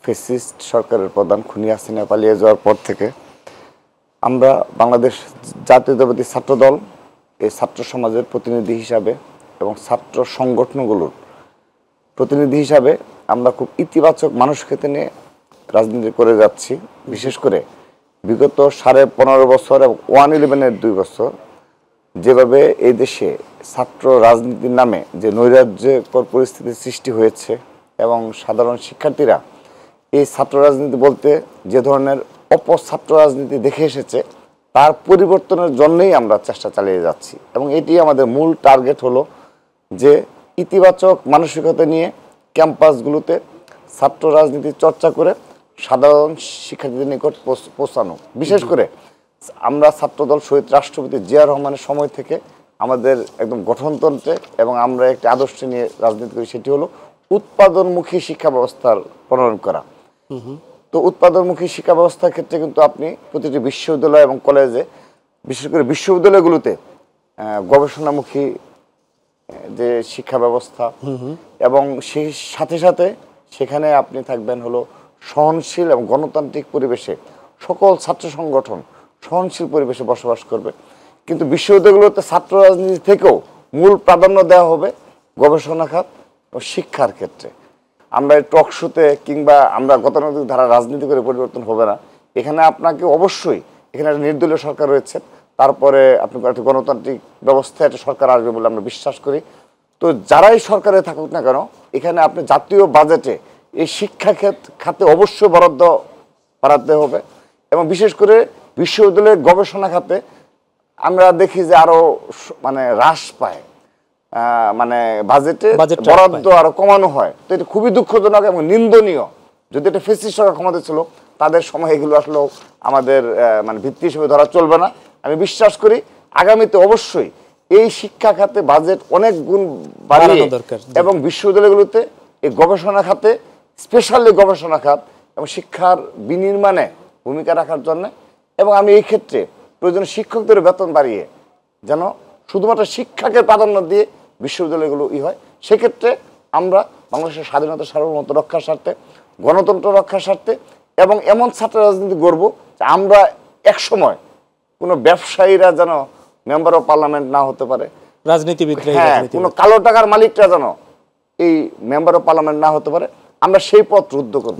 Fascist সরকারের প্রধান খুনি হাসিনা পালিয়ে যাওয়ার পর থেকে আমরা বাংলাদেশ জাতীয়তাবাদী ছাত্র দল এই ছাত্র সমাজের প্রতিনিধি হিসাবে এবং ছাত্র সংগঠনগুলোর প্রতিনিধি হিসাবে আমরা খুব ইতিবাচক মানসিকতা নিয়ে রাজনীতি করে যাচ্ছি। বিশেষ করে বিগত 15.5 বছর এবং 1-11-এর 2 বছর যেভাবে এই দেশে ছাত্র রাজনীতির নামে যে নৈরাজ্যকর পরিস্থিতির সৃষ্টি হয়েছে এবং সাধারণ শিক্ষার্থীরা এই ছাত্র রাজনীতি বলতে যে ধরনের অপছাত্র রাজনীতি দেখে এসেছে তার পরিবর্তনের জন্যই আমরা চেষ্টা চালিয়ে যাচ্ছি এবং এটি আমাদের মূল টার্গেট হলো যে ইতিবাচক মানসিকতা নিয়ে ক্যাম্পাসগুলোতে ছাত্র রাজনীতি চর্চা করে সাধারণ শিক্ষার্থীদের নিকট পৌঁছানো। বিশেষ করে আমরা ছাত্রদল শহীদ রাষ্ট্রপতি জিয়া রহমানের সময় থেকে আমাদের একদম গঠনতন্ত্রে এবং আমরা একটি আদর্শ নিয়ে রাজনীতি করি, সেটি হলো উৎপাদনমুখী শিক্ষা ব্যবস্থার প্রণয়ন করা। তো উৎপাদনমুখী শিক্ষা ব্যবস্থার ক্ষেত্রে কিন্তু আপনি প্রতিটি বিশ্ববিদ্যালয় এবং কলেজে, বিশেষ করে বিশ্ববিদ্যালয়গুলোতে গবেষণামুখী যে শিক্ষা ব্যবস্থা এবং সেই সাথে সাথে সেখানে আপনি থাকবেন হলো সহনশীল এবং গণতান্ত্রিক পরিবেশে সকল ছাত্র সংগঠন সহনশীল পরিবেশে বসবাস করবে। কিন্তু বিশ্ববিদ্যালয়গুলোতে ছাত্র রাজনীতি থেকেও মূল প্রাধান্য দেওয়া হবে গবেষণা খাত ও শিক্ষার ক্ষেত্রে। আমরা এই টক শোতে কিংবা আমরা গতানুগতিক ধারা রাজনীতি করে পরিবর্তন হবে না। এখানে আপনাকে অবশ্যই এখানে একটা নির্দলীয় সরকার রয়েছে, তারপরে আপনি একটা গণতান্ত্রিক ব্যবস্থায় একটা সরকার আসবে বলে আমরা বিশ্বাস করি। তো যারাই সরকারে থাকুক না কেন এখানে আপনি জাতীয় বাজেটে এই শিক্ষা খাতে অবশ্যই বরাদ্দ বাড়াতে হবে এবং বিশেষ করে বিশ্ববিদ্যালয়ের গবেষণা খাতে আমরা দেখি যে আরো মানে হ্রাস পায়, মানে বাজেটে বরাদ্দ আরো কমানো হয়। তো এটা খুবই দুঃখজনক এবং নিন্দনীয়। যদি এটা ফ্যাসিস্ট সরকার ক্ষমতা ছিল তাদের সময় এগুলো আসলে আমাদের মানে ভিত্তি হিসেবে ধরা চলবে না। আমি বিশ্বাস করি আগামীতে অবশ্যই এই শিক্ষা খাতে বাজেট অনেক গুণ বাড়িয়ে এবং বিশ্ববিদ্যালয়গুলোতে এই গবেষণা খাতে স্পেশালি গবেষণা খাত এবং শিক্ষার বিনির্মাণে ভূমিকা রাখার জন্য এবং আমি এই ক্ষেত্রে প্রয়োজনীয় শিক্ষকদের বেতন বাড়িয়ে যেন শুধুমাত্র শিক্ষাকে প্রাধান্য দিয়ে বিশ্ববিদ্যালয়গুলো হয়। সেক্ষেত্রে আমরা বাংলাদেশের স্বাধীনতা সার্বভৌমত্ব রক্ষার স্বার্থে, গণতন্ত্র রক্ষার স্বার্থে এবং এমন ছাত্র রাজনীতি গড়ব যে আমরা একসময় কোনো ব্যবসায়ীরা যেন মেম্বার অফ পার্লামেন্ট না হতে পারে, রাজনীতিবিদরা, হ্যাঁ, কোনো কালো টাকার মালিকরা যেন এই মেম্বার অফ পার্লামেন্ট না হতে পারে। আমরা সেই পথ রুদ্ধ করব।